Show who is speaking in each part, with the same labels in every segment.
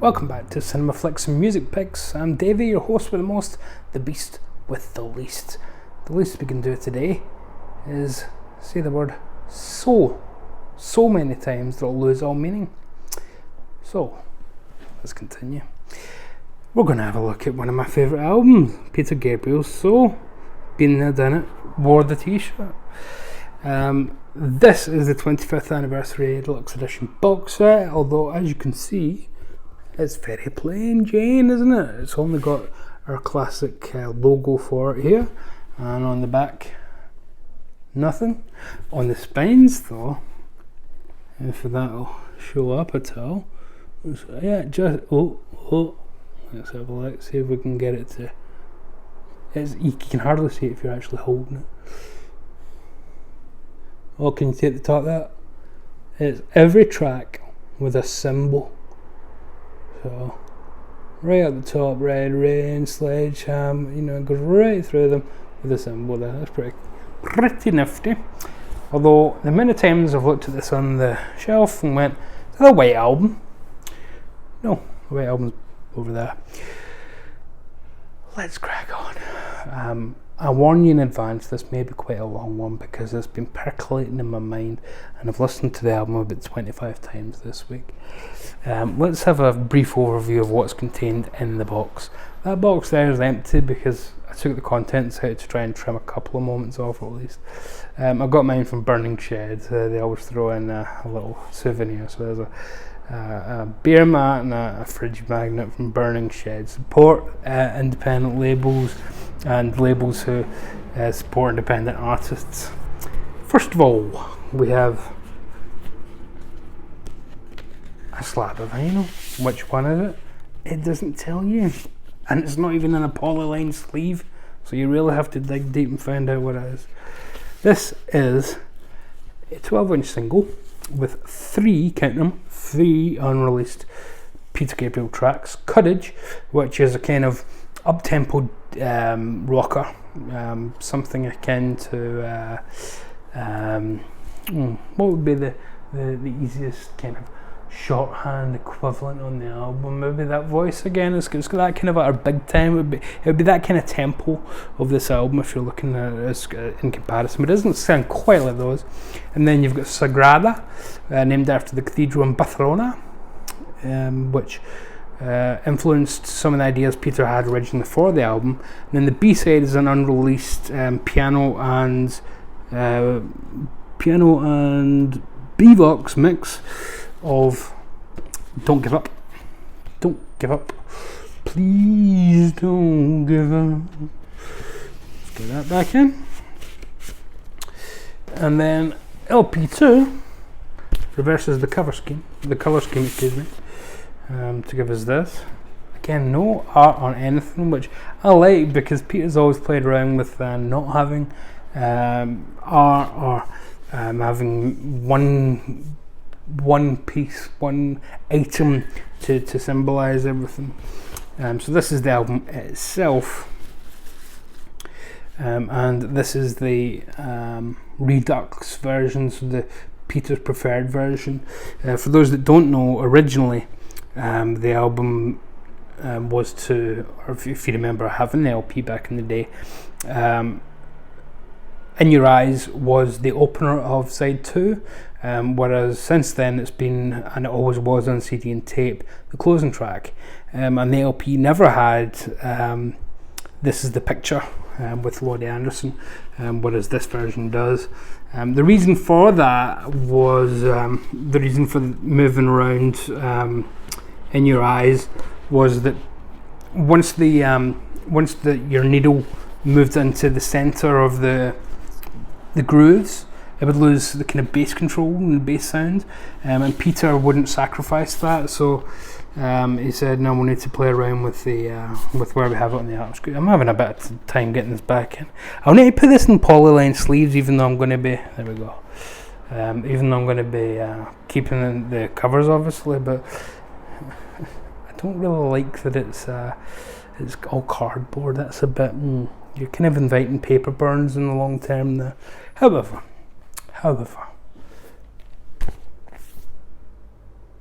Speaker 1: Welcome back to Cinema Flicks and Music Picks. I'm Davey, your host with the most, the beast with the least. The least we can do today is say the word so many times that it'll lose all meaning. So, let's continue. We're going to have a look at one of my favourite albums, Peter Gabriel's So. Been there, done it, wore the t-shirt. This is the 25th anniversary Deluxe edition box set, although as you can see, it's very plain Jane, isn't it? It's only got our classic logo for it here, and on the back, nothing. On the spines though, if that'll show up at all, yeah, just, let's have a look, see if we can get it to, you can hardly see it if you're actually holding it. Oh, can you see at the top of that? It's every track with a symbol. So, right at the top, Red Rain, Sledgehammer, it goes right through them with a symbol there. That's pretty nifty. Although, the many times I've looked at this on the shelf and went, is that a white album? No, the white album's over there. Let's crack on. I warn you in advance, this may be quite a long one because it's been percolating in my mind and I've listened to the album about 25 times this week. Let's have a brief overview of what's contained in the box. That box there is empty because I took the contents out to try and trim a couple of moments off at least. I got mine from Burning Sheds. They always throw in a little souvenir, so there's a beer mat and a fridge magnet from Burning Sheds. Support independent labels and labels who support independent artists. First of all, we have a slab of vinyl. Which one is it? It doesn't tell you, and it's not even in a polyline sleeve, so you really have to dig deep and find out what it is. This is a 12-inch single with three unreleased Peter Gabriel tracks. Courage, which is a kind of up-tempo rocker, something akin to what would be the easiest kind of shorthand equivalent on the album? Maybe That Voice again. It's got that kind of at our big time. It would be that kind of tempo of this album if you're looking at it in comparison, but it doesn't sound quite like those. And then you've got Sagrada, named after the cathedral in Barcelona, which influenced some of the ideas Peter had originally for the album. And then the B-side is an unreleased piano and Bevox mix of Don't Give Up. Don't give up. Please don't give up. Let's get that back in. And then LP2 reverses the color scheme, to give us this. Again, no art on anything, which I like because Peter's always played around with not having art or having one piece, one item to symbolise everything. So this is the album itself, and this is the Redux version, so the Peter's preferred version. For those that don't know, originally the album was to, or if you remember having the LP back in the day, In Your Eyes was the opener of side 2, whereas since then it's been, and it always was on CD and tape, the closing track, and the LP never had This Is the Picture with Laurie Anderson, whereas this version does. The reason for that was, the reason for moving around In Your Eyes was that once your needle moved into the centre of the grooves, it would lose the kind of bass control and the bass sound, and Peter wouldn't sacrifice that, so he said, no, we need to play around with the with where we have it on the arm screw. I'm having a bit of time getting this back in. I'll need to put this in polyline sleeves, even though I'm going to be, there we go, even though I'm going to be keeping in the covers obviously, but I don't really like that it's all cardboard. That's a bit, you're kind of inviting paper burns in the long term there. However,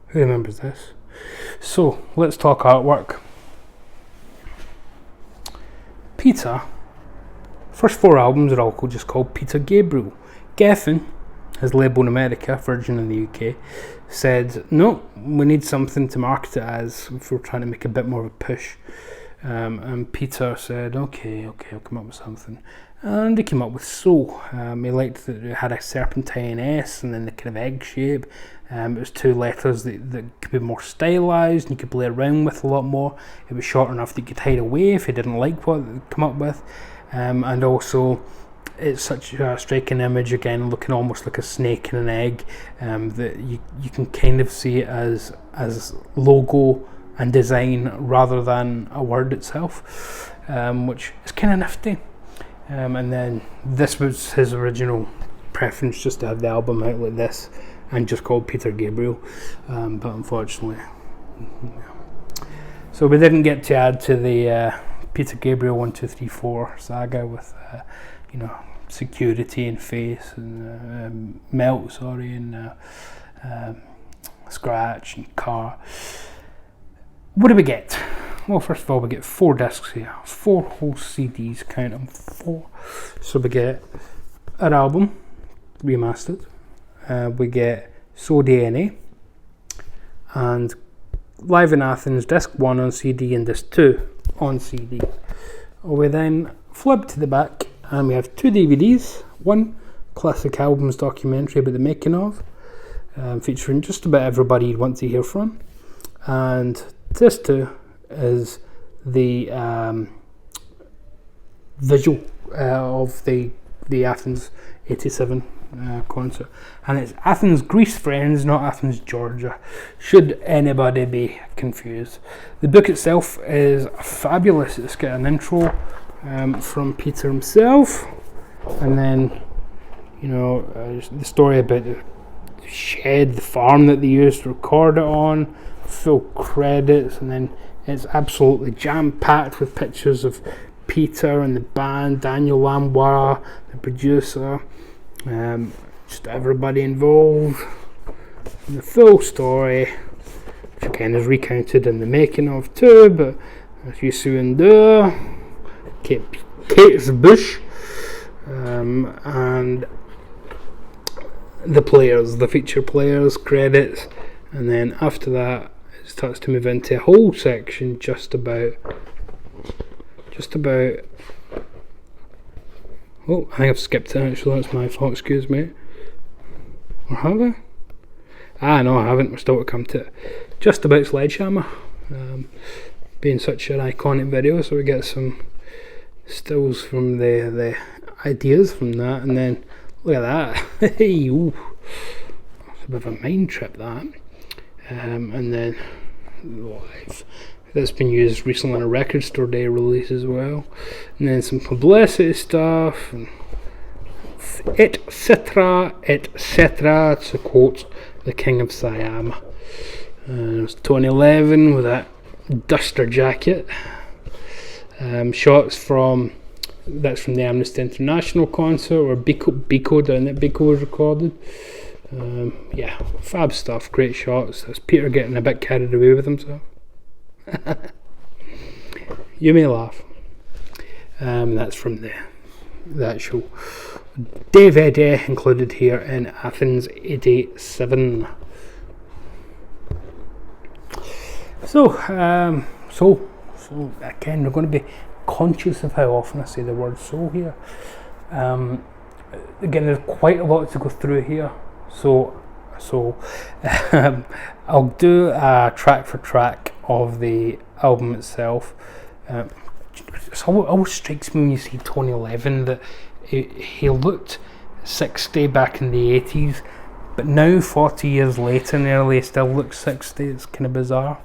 Speaker 1: who remembers this? So let's talk artwork. Peter, first 4 albums are all just called Peter Gabriel. Geffen, his label in America, Virgin in the UK, said, no, we need something to market it as if we're trying to make a bit more of a push. And Peter said, okay, I'll come up with something. And he came up with So. He liked that it had a serpentine S and then the kind of egg shape. It was 2 letters that could be more stylised and you could play around with a lot more. It was short enough that you could hide away if you didn't like what they'd come up with. And also, it's such a striking image, again, looking almost like a snake and an egg, that you can kind of see it as logo and design rather than a word itself, which is kind of nifty. And then this was his original preference, just to have the album out like this and just called Peter Gabriel, but unfortunately, so we didn't get to add to the Peter Gabriel 1, 2, 3, 4 saga with security and face and melt, and scratch and car. What do we get? Well, first of all, we get 4 discs here, 4 whole CDs, count them, 4. So we get an album remastered, we get So DNA, and Live in Athens, disc 1 on CD and disc 2 on CD. We then flip to the back and we have 2 DVDs, one classic albums documentary about the making of, featuring just about everybody you'd want to hear from, and disc 2 is the visual of the Athens 87 concert, and it's Athens, Greece, friends, not Athens, Georgia, should anybody be confused. The book itself is fabulous. It's got an intro from Peter himself, and then the story about the shed, the farm that they used to record it on, full credits, and then it's absolutely jam-packed with pictures of Peter and the band, Daniel Lambois, the producer, just everybody involved, and the full story, which again is recounted in the making of too, but as you see in there, Kate's Bush, and the players, the feature players, credits, and then after that it starts to move into a whole section just about oh, I think I've skipped it actually, that's my fault, excuse me. Or have I? No, I haven't, we're still to come to it. Just about Sledgehammer, being such an iconic video, so we get some stills from the ideas from that, and then look at that. Hey, ooh, it's a bit of a mind trip, that. And then live. That's been used recently on a Record Store Day release as well, and then some publicity stuff, and etc. to quote the King of Siam. It was 2011 with that duster jacket. Shots from the Amnesty International concert where Biko down at Biko was recorded. Yeah, fab stuff, great shots. That's Peter getting a bit carried away with himself. You may laugh. That's from the actual DVD included here in Athens 87. So again, we're going to be conscious of how often I say the word "so" here. Again, there's quite a lot to go through here. So I'll do a track for track of the album itself. It always strikes me when you see 2011 that he looked 60 back in the 80s, but now 40 years later nearly he still looks 60. It's kind of bizarre.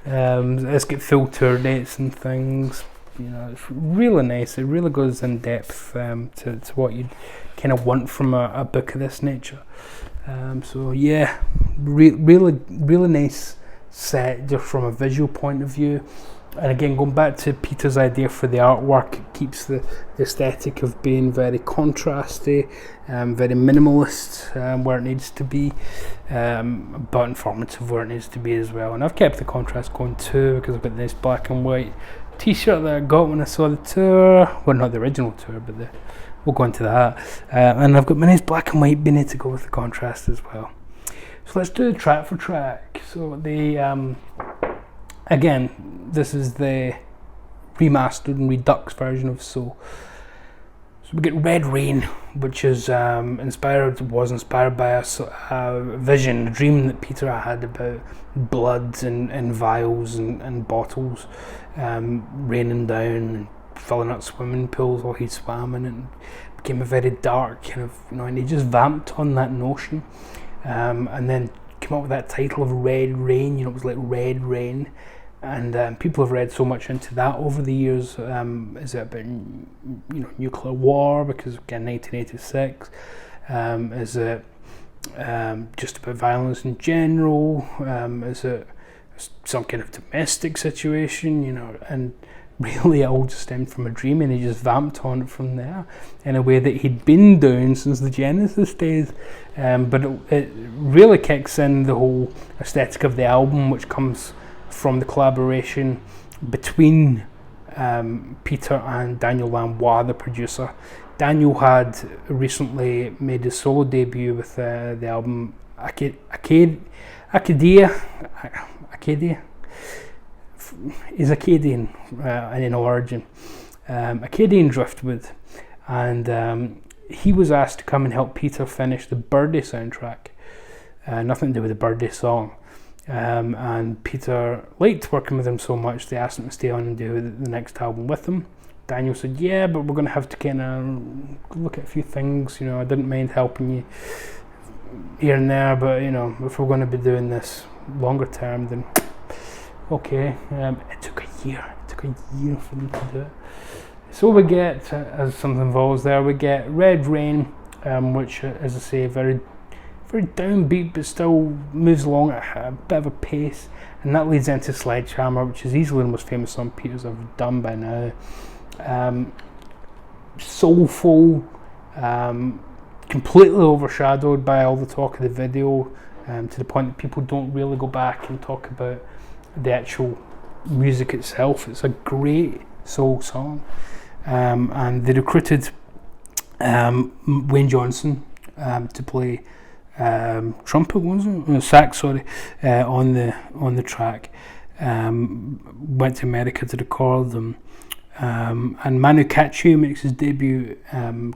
Speaker 1: It's got full tour dates and things. It's really nice. It really goes in depth to what you kind of want from a book of this nature. So yeah, really nice set just from a visual point of view. And again, going back to Peter's idea for the artwork, it keeps the aesthetic of being very contrasty, very minimalist where it needs to be, but informative where it needs to be as well. And I've kept the contrast going too, because I've got this black and white t-shirt that I got when I saw the tour. Well, not the original tour, but we'll go into that. And I've got my nice black and white beanie to go with the contrast as well. So let's do track for track. So the again, this is the remastered and redux version of So. So we get Red Rain, which is was inspired by a vision, a dream that Peter had about blood and vials and bottles raining down and filling up swimming pools while he swam in it. And became a very dark kind of, and he just vamped on that notion, and then came up with that title of Red Rain. It was like Red Rain. And people have read so much into that over the years. Is it about nuclear war? Because again, 1986. Is it just about violence in general? Is it some kind of domestic situation? And really, it all just stemmed from a dream, and he just vamped on it from there in a way that he'd been doing since the Genesis days. But it really kicks in the whole aesthetic of the album, which comes from the collaboration between Peter and Daniel Lanois, the producer. Daniel had recently made his solo debut with the album Acadia. He's Acadian in origin. Acadian Driftwood. And he was asked to come and help Peter finish the Birdie soundtrack. Nothing to do with the Birdie song. And Peter liked working with him so much, they asked him to stay on and do the next album with him. Daniel said, yeah, but we're going to have to kind of look at a few things. I didn't mind helping you here and there, but if we're going to be doing this longer term, then okay. It took a year for them to do it. So we get, as something involves there, we get Red Rain, which, as I say, very downbeat, but still moves along at a bit of a pace, and that leads into Sledgehammer, which is easily the most famous song Peter's ever done by now. Soulful, completely overshadowed by all the talk of the video, to the point that people don't really go back and talk about the actual music itself. It's a great soul song, and they recruited Wayne Johnson to play trumpet, wasn't it? Sax, sorry, on the track. Went to America to record them, and Manu Katché makes his debut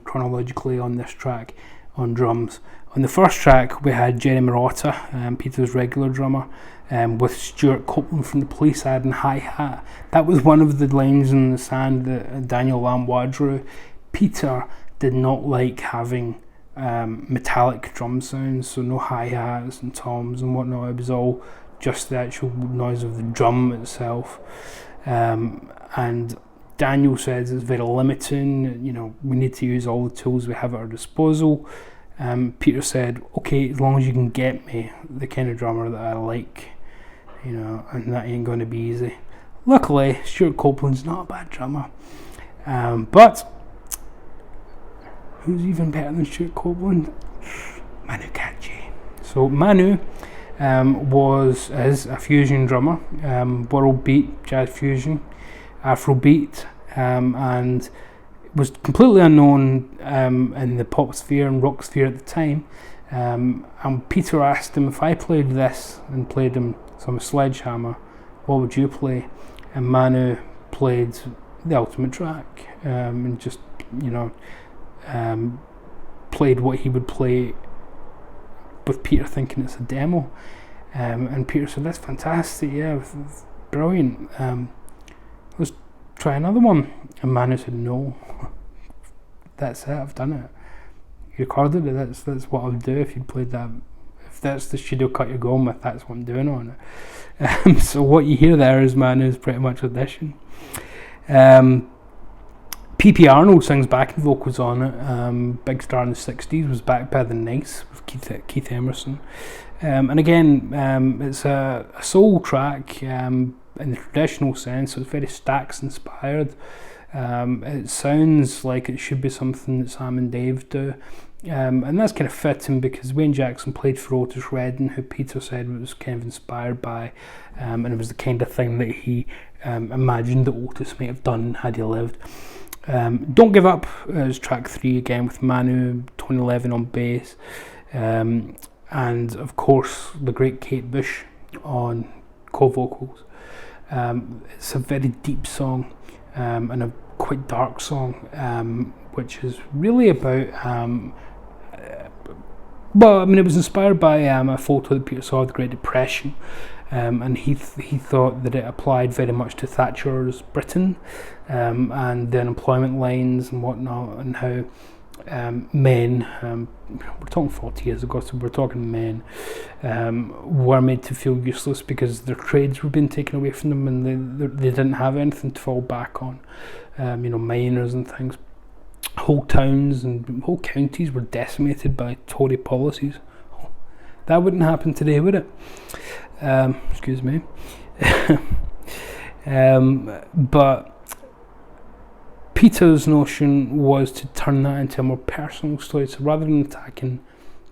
Speaker 1: chronologically on this track on drums. On the first track we had Jerry Marotta, Peter's regular drummer, with Stuart Copeland from the Police adding hi-hat. That was one of the lines in the sand that Daniel Lanois drew. Peter did not like having metallic drum sounds, so no hi-hats and toms and whatnot. It was all just the actual noise of the drum itself, and Daniel says it's very limiting. We need to use all the tools we have at our disposal. Peter said, okay, as long as you can get me the kind of drummer that I like, and that ain't going to be easy. Luckily, Stuart Copeland's not a bad drummer, but who's even better than Stuart Copeland? Manu Katché. So Manu is a fusion drummer, world beat, jazz fusion, Afrobeat, and was completely unknown in the pop sphere and rock sphere at the time. And Peter asked him, if I played this and played him some Sledgehammer, what would you play? And Manu played the ultimate track, and just played what he would play, with Peter thinking it's a demo. And Peter said, that's fantastic, yeah, brilliant, let's try another one. And Manu said, no, that's it, I've done it, you recorded it, that's what I would do if you played that. If that's the studio cut you're going with, that's what I'm doing on it. So what you hear there is Manu's pretty much audition. P.P. Arnold sings backing vocals on it. Big star in the 60s, was backed by The Nice with Keith Emerson. And again, it's a soul track. in the traditional sense, so it's very Stax inspired. It sounds like it should be something that Sam and Dave do. And that's kind of fitting because Wayne Jackson played for Otis Redding, who Peter said was kind of inspired by, and it was the kind of thing that he imagined that Otis might have done had he lived. Don't Give Up is track 3 again with Manu 2011 on bass, and of course the great Kate Bush on co-vocals. It's a very deep song and a quite dark song, which is really about well, I mean, it was inspired by a photo that Peter saw of the Great Depression, and he thought that it applied very much to Thatcher's Britain, and the unemployment lines and whatnot, and how men, we're talking 40 years ago, so we're talking men, were made to feel useless because their trades were being taken away from them, and they didn't have anything to fall back on, miners and things. Whole towns and whole counties were decimated by Tory policies. That wouldn't happen today, would it? Excuse me. But Peter's notion was to turn that into a more personal story. So rather than attacking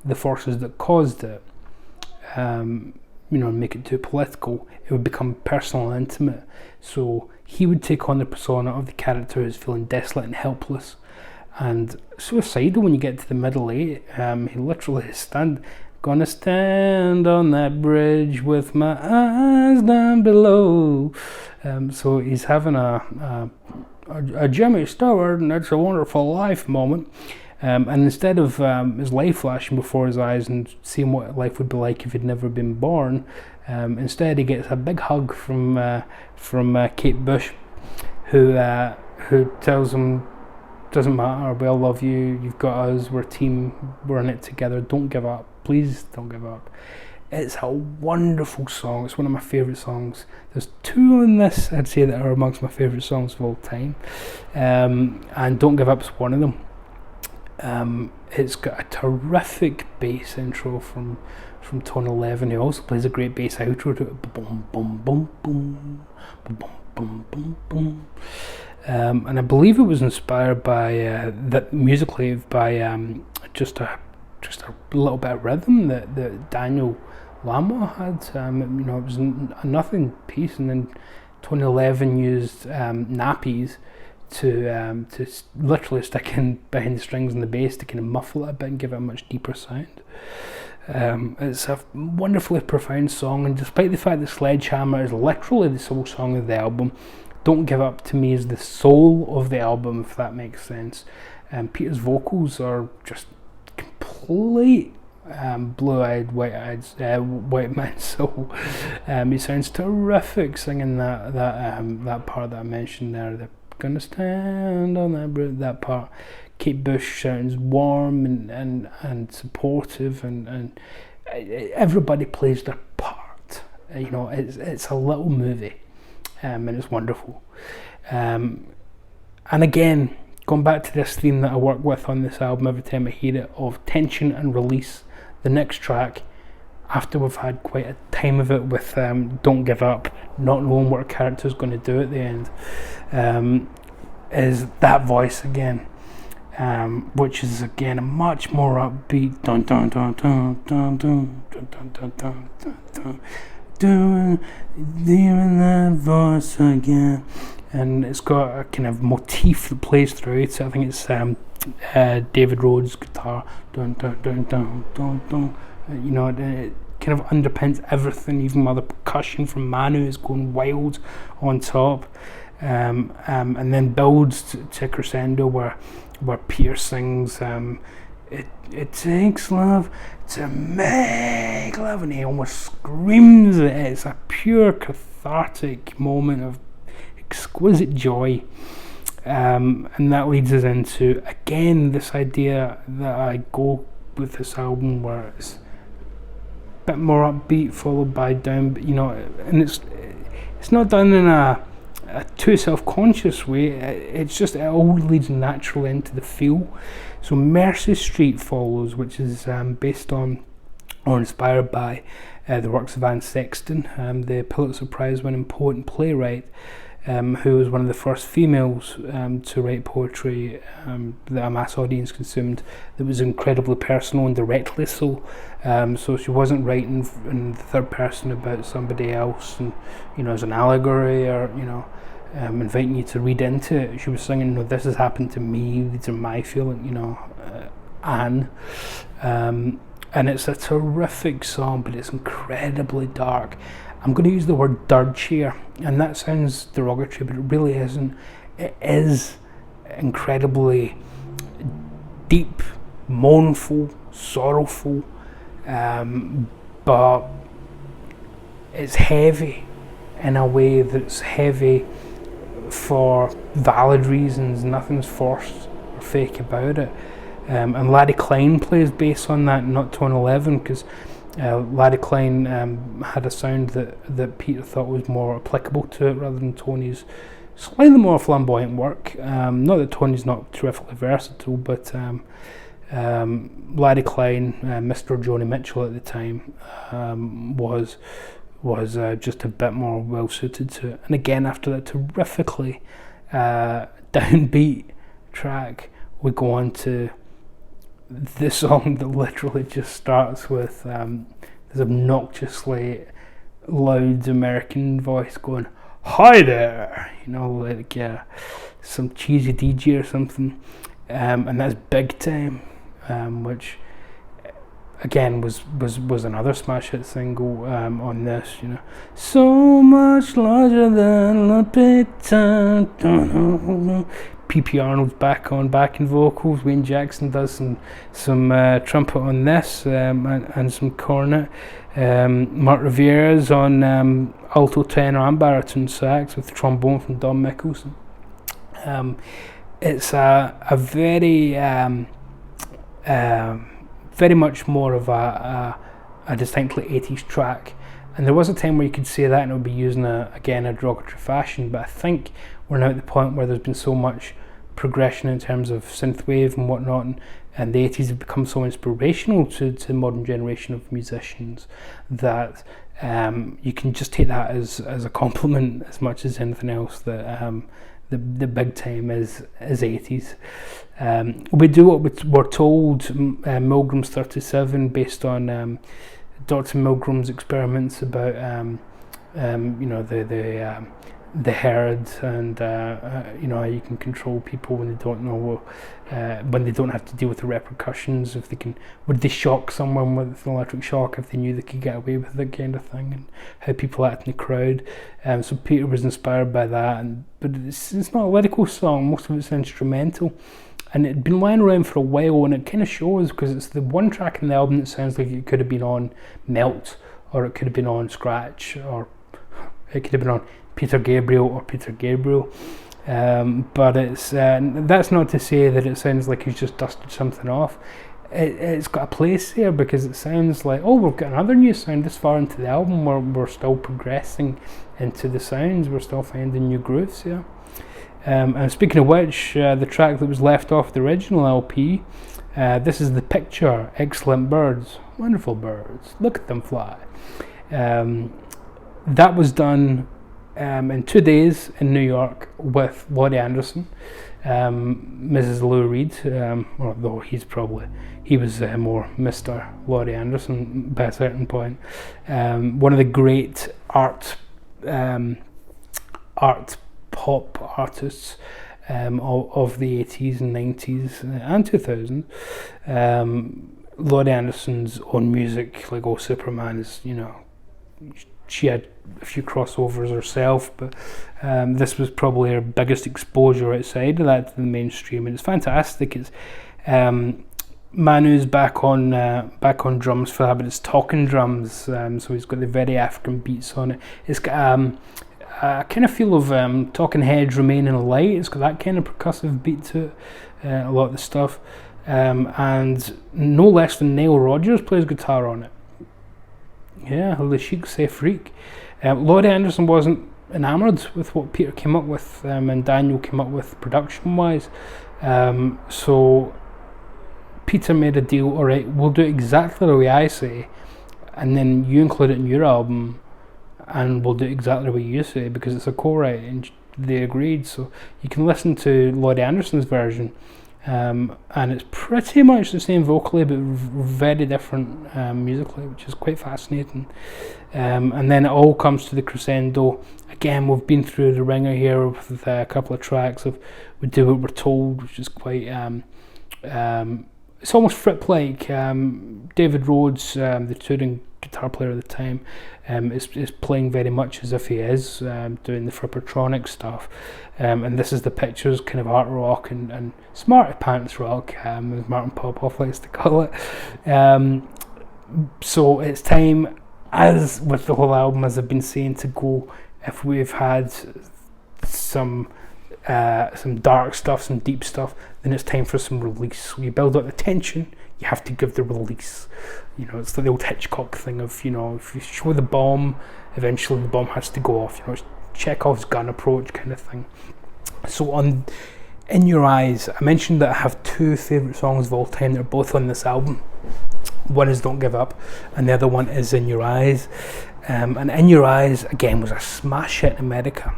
Speaker 1: the forces that caused it, and make it too political, it would become personal and intimate. So he would take on the persona of the character who's feeling desolate and helpless and suicidal when you get to the middle eight. He literally is gonna stand on that bridge with my eyes down below. So he's having a Jimmy Stewart and It's a Wonderful Life moment. And instead of his life flashing before his eyes and seeing what life would be like if he'd never been born, instead he gets a big hug from Kate Bush, who tells him, doesn't matter, we all love you, you've got us, we're a team, we're in it together, don't give up, please don't give up. It's a wonderful song, it's one of my favourite songs. There's 2 on this I'd say that are amongst my favourite songs of all time, and Don't Give Up is one of them. It's got a terrific bass intro from Tony Levin, who also plays a great bass outro to it. Boom, boom, boom, boom, boom, boom, boom, boom. And I believe it was inspired by that musically by just a little bit of rhythm that Daniel Lamo had. It was a nothing piece, and then 2011 used nappies to literally stick in behind the strings and the bass to kind of muffle it a bit and give it a much deeper sound. It's a wonderfully profound song, and despite the fact that Sledgehammer is literally the sole song of the album, Don't Give Up to me is the soul of the album, if that makes sense. Peter's vocals are just complete blue-eyed, white man soul. He sounds terrific singing that part that I mentioned there. They're gonna stand on that part. Kate Bush sounds warm and supportive, and everybody plays their part. It's a little movie. And it's wonderful. And again, going back to this theme that I work with on this album every time I hear it, of tension and release. The next track, after we've had quite a time of it with Don't Give Up, not knowing what our character's going to do at the end, is That Voice again, which is again a much more upbeat dun dun dun dun dun dun dun dun dun dun dun. Doing that voice again, and it's got a kind of motif that plays through it. So I think it's David Rhodes' guitar, dun dun dun dun dun dun. It kind of underpins everything, even while the percussion from Manu is going wild on top, and then builds to crescendo where Peter sings. It takes love to make love, and he almost screams it. It's a pure cathartic moment of exquisite joy, and that leads us into again this idea that I go with this album where it's a bit more upbeat followed by down, and it's not done in a too self-conscious way. It's just, it all leads naturally into the feel. So Mercy Street follows, which is based on or inspired by the works of Anne Sexton, the Pulitzer Prize winning poet and playwright, who was one of the first females to write poetry that a mass audience consumed, that was incredibly personal and directly so. So she wasn't writing in the third person about somebody else and, as an allegory, or, inviting you to read into it. She was singing, this has happened to me, these are my feelings, Anne. And it's a terrific song, but it's incredibly dark. I'm going to use the word dirge here, and that sounds derogatory, but it really isn't. It is incredibly deep, mournful, sorrowful, but it's heavy in a way that's heavy for valid reasons. Nothing's forced or fake about it. And Laddie Klein plays bass on that, not Tone 11, because Laddie Klein had a sound that Peter thought was more applicable to it rather than Tony's slightly more flamboyant work. Not that Tony's not terrifically versatile, but Laddie Klein, Mr. Joni Mitchell at the time, was just a bit more well suited to it. And again, after that terrifically downbeat track, we go on to the song that literally just starts with this obnoxiously loud American voice going, "Hi there," like some cheesy DJ or something, and that's Big Time, which again was another smash hit single on this. So much larger than a big time. P.P. Arnold's back in vocals. Wayne Jackson does some trumpet on this and some cornet. Mark Rivera's on alto, tenor and baritone sax with trombone from Don Mickelson. It's a very very much more of a distinctly 80s track. And there was a time where you could say that and it would be used in a derogatory fashion, but I think we're now at the point where there's been so much progression in terms of synthwave and whatnot, and the 80s have become so inspirational to the modern generation of musicians that you can just take that as a compliment as much as anything else, that the Big Time is 80s. We do what we're told. Milgram's 37, based on Dr. Milgram's experiments about the herd, and how you can control people when they don't know when they don't have to deal with the repercussions. Would they shock someone with an electric shock if they knew they could get away with it, kind of thing, and how people act in the crowd. So Peter was inspired by that, but it's not a lyrical song. Most of it's instrumental, and it'd been lying around for a while, and it kind of shows because it's the one track in the album that sounds like it could have been on Melt, or it could have been on Scratch, or it could have been on Peter Gabriel or Peter Gabriel, but it's that's not to say that it sounds like he's just dusted something off. It's got a place there because it sounds like, we've got another new sound this far into the album. We're still progressing into the sounds, we're still finding new grooves here. And speaking of which, the track that was left off the original LP, this is The Picture. Excellent birds, wonderful birds, look at them fly. That was done in 2 days in New York with Laurie Anderson, Mrs. Lou Reed, although he was more Mr. Laurie Anderson by a certain point. One of the great art pop artists of the 80s and 90s and 2000s. Laurie Anderson's own music, like Superman, is, she had a few crossovers herself, but this was probably her biggest exposure outside of that to the mainstream, and it's fantastic. It's Manu's back on drums for that, but it's talking drums, so he's got the very African beats on it. It's got a kind of feel of Talking Heads, Remaining Light. It's got that kind of percussive beat to it, a lot of the stuff, and no less than Nile Rodgers plays guitar on it. Yeah, Le Chic C'est Freak. Laurie Anderson wasn't enamoured with what Peter came up with, and Daniel came up with production-wise. So Peter made a deal, alright, we'll do it exactly the way I say, and then you include it in your album, and we'll do exactly what you say because it's a co-write, and they agreed. So you can listen to Lloyd Anderson's version, and it's pretty much the same vocally, but very different musically, which is quite fascinating. And then it all comes to the crescendo. Again, we've been through the ringer here with a couple of tracks of We Do What We're Told, which is quite it's almost Fripp-like. David Rhodes, the touring guitar player at the time, is playing very much as if he is doing the Frippertronic stuff, and this is the pictures, kind of art rock and smarty pants rock, as Martin Popoff likes to call it. So it's time, as with the whole album, as I've been saying, to go. If we've had some dark stuff, some deep stuff, then it's time for some release. So you build up the tension, you have to give the release. You know, it's like the old Hitchcock thing of, you know, if you show the bomb, eventually the bomb has to go off. You know, it's Chekhov's gun approach kind of thing. So on In Your Eyes, I mentioned that I have two favourite songs of all time that are both on this album. One is Don't Give Up, and the other one is In Your Eyes. And In Your Eyes, again, was a smash hit in America,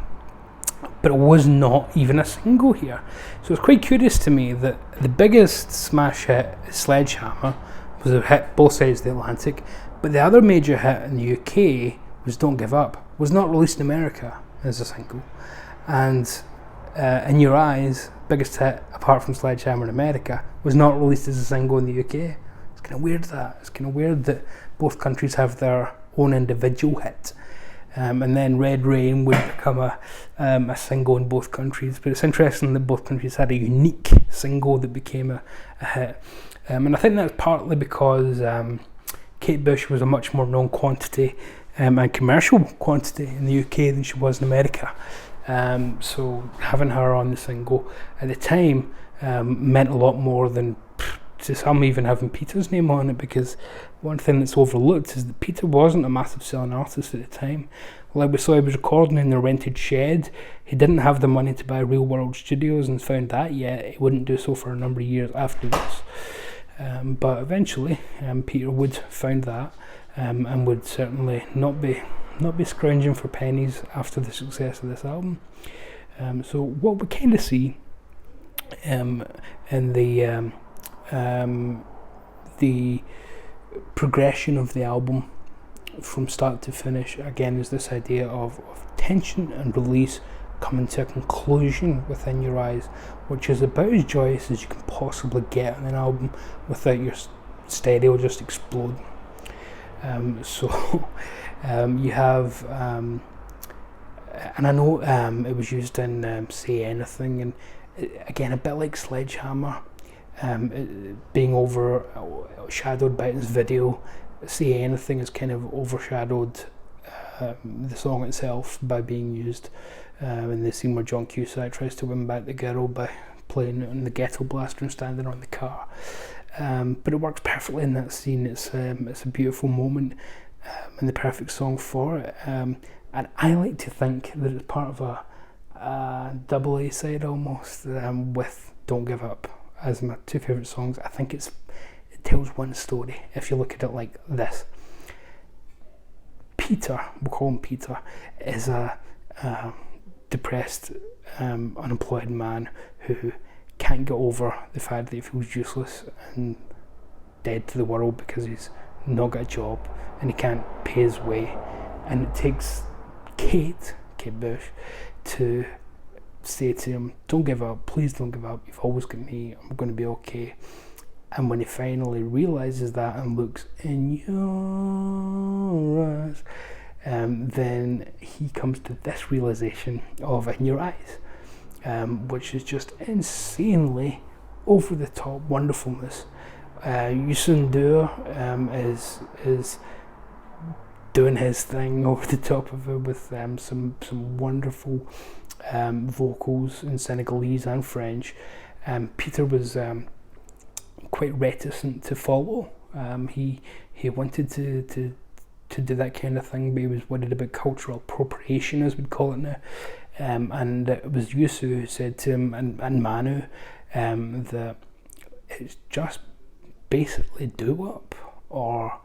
Speaker 1: but it was not even a single here. So it's quite curious to me that the biggest smash hit, Sledgehammer, was a hit both sides of the Atlantic, but the other major hit in the UK was Don't Give Up, was not released in America as a single. And In Your Eyes, biggest hit apart from Sledgehammer in America, was not released as a single in the UK. It's kind of weird that. It's kind of weird that both countries have their own individual hit. And then Red Rain would become a single in both countries. But it's interesting that both countries had a unique single that became a hit. And I think that's partly because Kate Bush was a much more known quantity and commercial quantity in the UK than she was in America. So having her on the single at the time meant a lot more than to some even having Peter's name on it, because one thing that's overlooked is that Peter wasn't a massive selling artist at the time. Like we saw, he was recording in a rented shed. He didn't have the money to buy Real World Studios and found that yet. He wouldn't do so for a number of years after this. But eventually Peter would found that and would certainly not be scrounging for pennies after the success of this album. So what we kind of see in the progression of the album from start to finish, again, is this idea of tension and release coming to a conclusion within Your Eyes, which is about as joyous as you can possibly get on an album without your stereo just exploding. You have, and I know it was used in Say Anything, and again, a bit like Sledgehammer, being overshadowed by its video. Say Anything is kind of overshadowed the song itself by being used in the scene where John Cusack tries to win back the girl by playing on the ghetto blaster and standing on the car. But it works perfectly in that scene. It's a beautiful moment and the perfect song for it. And I like to think that it's part of a double A side almost, with Don't Give Up as my two favourite songs. I think it tells one story if you look at it like this. Peter, we'll call him Peter, is a depressed, unemployed man who can't get over the fact that he feels useless and dead to the world because he's not got a job and he can't pay his way. And it takes Kate Bush to say to him, don't give up, please don't give up, you've always got me, I'm going to be okay. And when he finally realises that and looks in your eyes, then he comes to this realisation of In Your Eyes, which is just insanely over the top wonderfulness. Yusun Dur is doing his thing over the top of it with some wonderful vocals in Senegalese and French. Peter was quite reticent to follow. He wanted to do that kind of thing, but he was worried about cultural appropriation, as we'd call it now. And it was Yusu who said to him, and Manu, that it's just basically doo-wop, or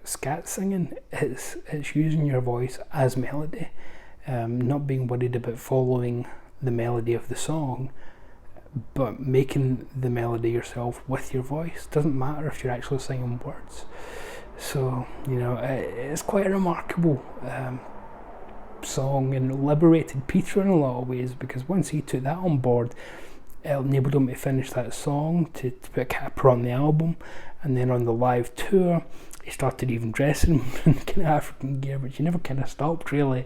Speaker 1: scat singing. It's using your voice as melody, not being worried about following the melody of the song, but making the melody yourself with your voice. Doesn't matter if you're actually singing words. So, it's quite a remarkable song, and liberated Peter in a lot of ways, because once he took that on board, it enabled him to finish that song, to put a capper on the album. And then on the live tour, he started even dressing in kind of African gear, but he never kind of stopped really,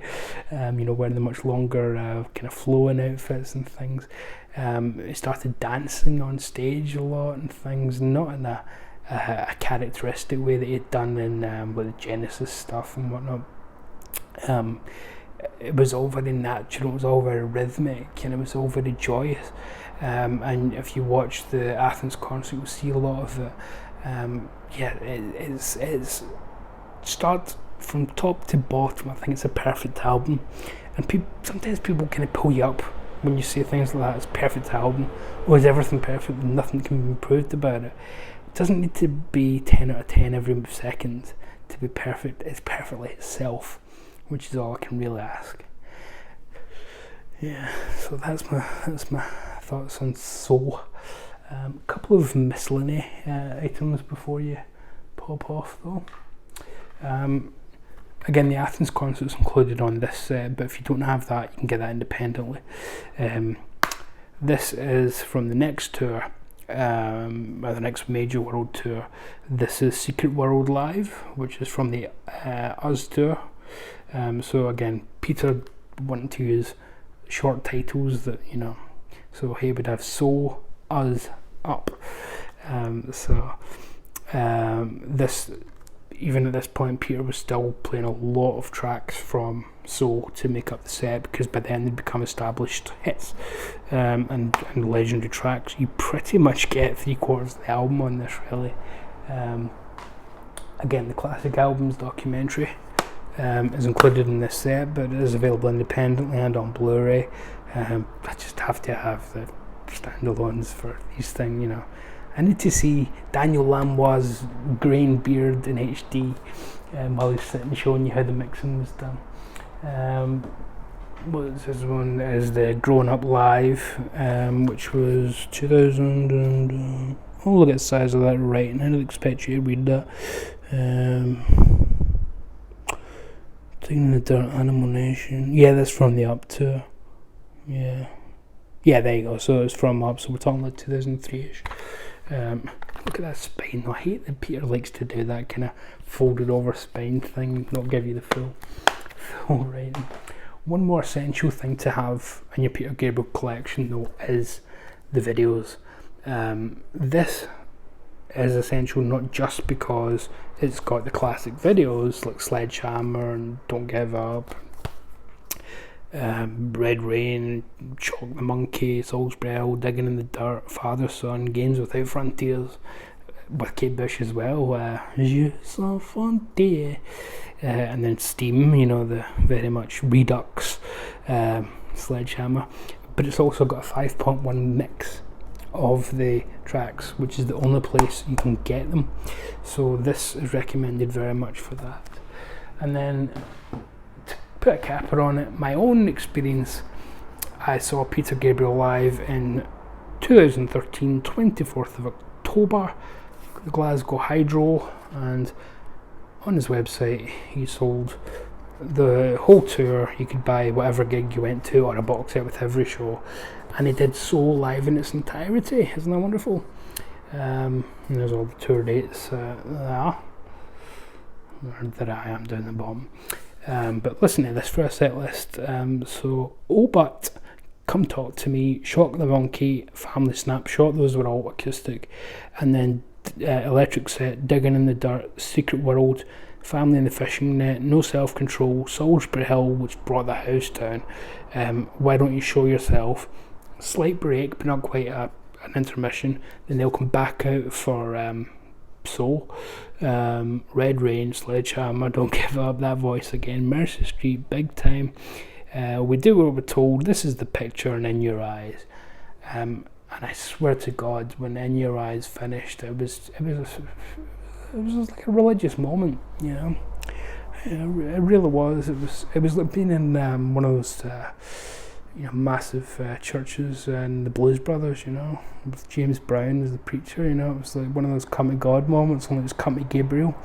Speaker 1: wearing the much longer kind of flowing outfits and things. He started dancing on stage a lot and things, not in a characteristic way that he'd done in with the Genesis stuff and whatnot. It was all very natural, it was all very rhythmic, and it was all very joyous. And if you watch the Athens concert, you'll see a lot of it. It's start from top to bottom. I think it's a perfect album, and sometimes people kind of pull you up when you say things like that. It's a perfect album, or is everything perfect? Nothing can be improved about it. It doesn't need to be 10 out of 10 every second to be perfect. It's perfectly itself, which is all I can really ask. Yeah, so that's my thoughts on Soul. A couple of miscellany items before you pop off though. Again, the Athens concert's included on this set, but if you don't have that, you can get that independently. This is from the next tour, the next major world tour. This is Secret World Live, which is from the Us tour. So again, Peter wanted to use short titles that, so he would have Soul, Us, Up. This, even at this point, Peter was still playing a lot of tracks from Soul to make up the set, because by then they'd become established hits and legendary tracks. You pretty much get 3/4 of the album on this, really. Again, the Classic Albums documentary is included in this set, but it is available independently and on Blu-ray. I just have to have the standalones for these things, I need to see Daniel Lanois' grain beard in HD while he's sitting showing you how the mixing was done. This one is the Grown Up Live, which was 2000 and... oh, look at the size of that writing. I didn't expect you to read that. Taking the Dirt, Animal Nation. Yeah, that's from the Up tour. Yeah, there you go. So it's from Up, so we're talking like 2003-ish. Look at that spine. I hate that Peter likes to do that kind of folded over spine thing, not give you the full writing. One more essential thing to have in your Peter Gabriel collection though is the videos. This is essential not just because it's got the classic videos like Sledgehammer and Don't Give Up, Red Rain, Chalk the Monkey, Salisbury Hill, Digging in the Dirt, Father Son, Games Without Frontiers, with Kate Bush as well, Je Sans Frontier, and then Steam, the very much Redux Sledgehammer. But it's also got a 5.1 mix of the tracks, which is the only place you can get them. So this is recommended very much for that. And then to put a capper on it, my own experience, I saw Peter Gabriel live in 2013, 24th of October, the Glasgow Hydro, and on his website he sold the whole tour. You could buy whatever gig you went to or a box set with every show, and he did Soul live in its entirety. Isn't that wonderful? And there's all the tour dates there I am down the bottom. But listen to this for a set list. So Oh But, Come Talk to Me, Shock the Monkey, Family Snapshot, those were all acoustic, and then electric set, Digging in the Dirt, Secret World, Family in the Fishing Net, No Self Control, Salisbury Hill, which brought the house down, Why Don't You Show Yourself, slight break but not quite an intermission, then they'll come back out for Soul, Red Rain, Sledgehammer, Don't Give Up, That Voice Again, Mercy Street, Big Time, We Do What We're Told, This Is the Picture, and In Your Eyes. And I swear to God, when In Your Eyes finished, it was just like a religious moment, you know. It really was. It was like being in one of those massive churches and the Blues Brothers, you know, with James Brown as the preacher. You know, it was like one of those come to God moments. Only it was come to Gabriel.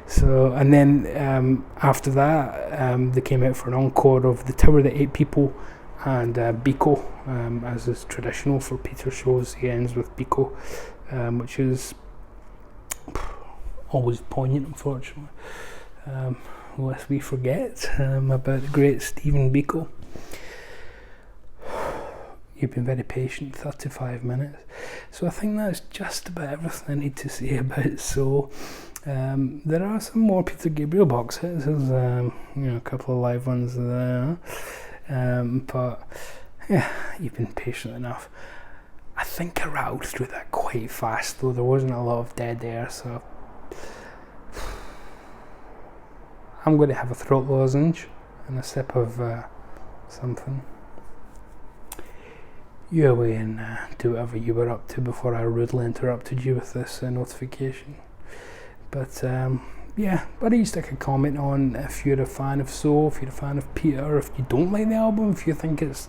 Speaker 1: So, and then after that, they came out for an encore of The Tower That Ate People and Biko, as is traditional for Peter shows. He ends with Biko, which is always poignant, unfortunately, lest we forget about the great Stephen Biko. You've been very patient, 35 minutes. So I think that's just about everything I need to say about it. So there are some more Peter Gabriel box hits. There's a couple of live ones there. But yeah, you've been patient enough. I think I rattled through that quite fast, though. There wasn't a lot of dead air, so I'm going to have a throat lozenge and a sip of something. You away and do whatever you were up to before I rudely interrupted you with this notification. But please stick a comment on if you're a fan of So, if you're a fan of Peter, if you don't like the album, if you think it's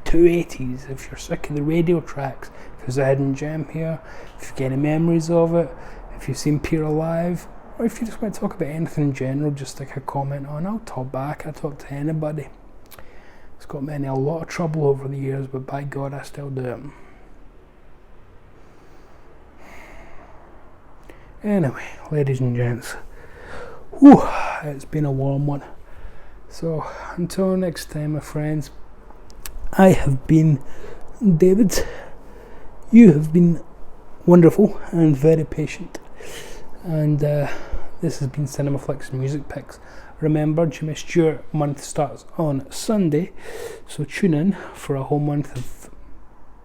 Speaker 1: too 80s, if you're sick of the radio tracks, if there's a hidden gem here, if you've got any memories of it, if you've seen Peter live, or if you just want to talk about anything in general, just stick a comment on. I'll talk back. I talk to anybody. It's got me in a lot of trouble over the years, but by God, I still do it. Anyway, ladies and gents, it's been a warm one. So, until next time, my friends, I have been David. You have been wonderful and very patient. And this has been Cinema Flicks Music Picks. Remember, Jimmy Stewart month starts on Sunday, so tune in for a whole month of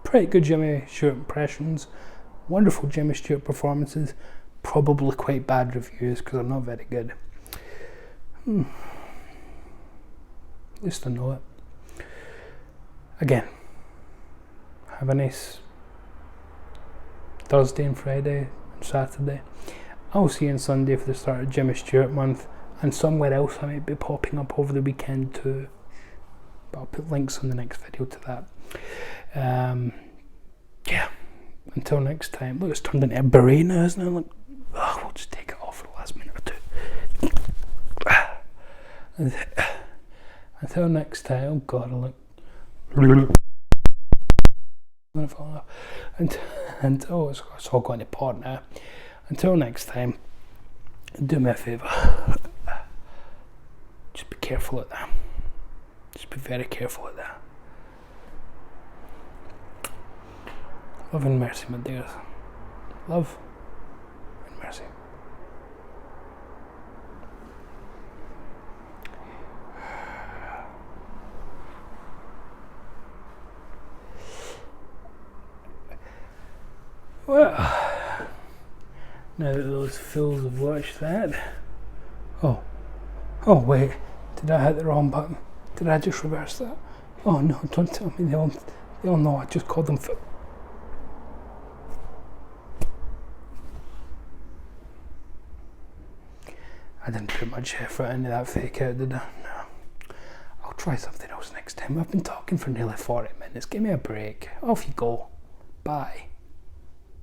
Speaker 1: pretty good Jimmy Stewart impressions, wonderful Jimmy Stewart performances, probably quite bad reviews because they're not very good. At least I know it. Again, have a nice Thursday and Friday and Saturday. I'll see you on Sunday for the start of Jimmy Stewart month, and somewhere else I might be popping up over the weekend too, but I'll put links on the next video to that. Until next time. Look, it's turned into a beret now, isn't it? Look, we'll just take it off for the last minute or two. Until next time. Oh God, I look. Until it's all going to pot now. Until next time, do me a favour. Just be careful at that. Just be very careful at that. Love and mercy, my dears. Love and mercy. Well, now that those fools have watched that. Oh wait, did I hit the wrong button? Did I just reverse that? Oh no, don't tell me they all know I just called them I didn't put much effort into that fake out, did I? No. I'll try something else next time. I've been talking for nearly 40 minutes. Give me a break. Off you go. Bye.